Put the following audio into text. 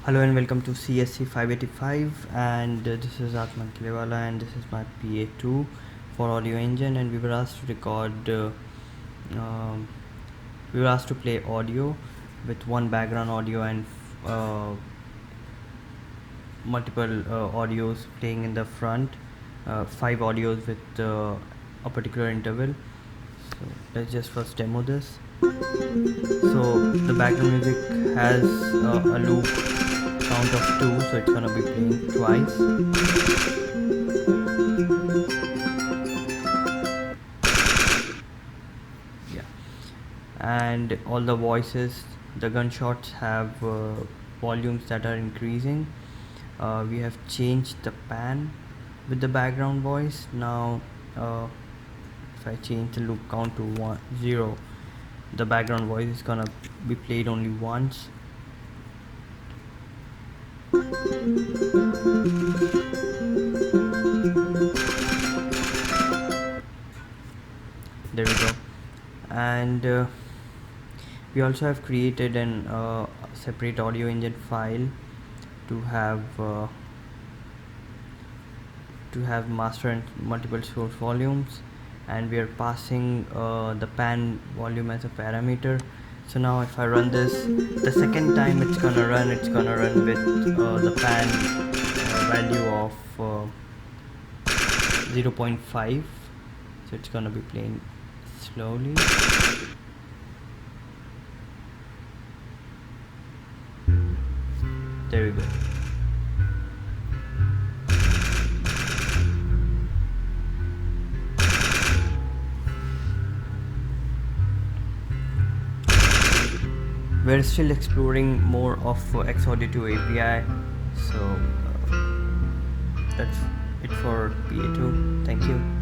Hello and welcome to CSC 585, and this is Atman Kilewala, and this is my PA2 for audio engine, and we were asked to record um, we were asked to play audio with one background audio and uh, multiple audios playing in the front, 5 audios with a particular interval. So let's just first demo this. So the background music has a loop count of 2, so it's gonna be playing twice. Yeah, and all the voices, the gunshots have volumes that are increasing. We have changed the pan with the background voice. Now if I change the loop count to 0, the background voice is gonna be played only once. There we go. And we also have created an separate audio engine file to have master and multiple source volumes, and we are passing the pan volume as a parameter. So now if I run this, the second time it's gonna run with the pan value of 0.5, so it's gonna be playing slowly. There we go. We're still exploring more of X-Audio2 API, so that's it for PA2. Thank you.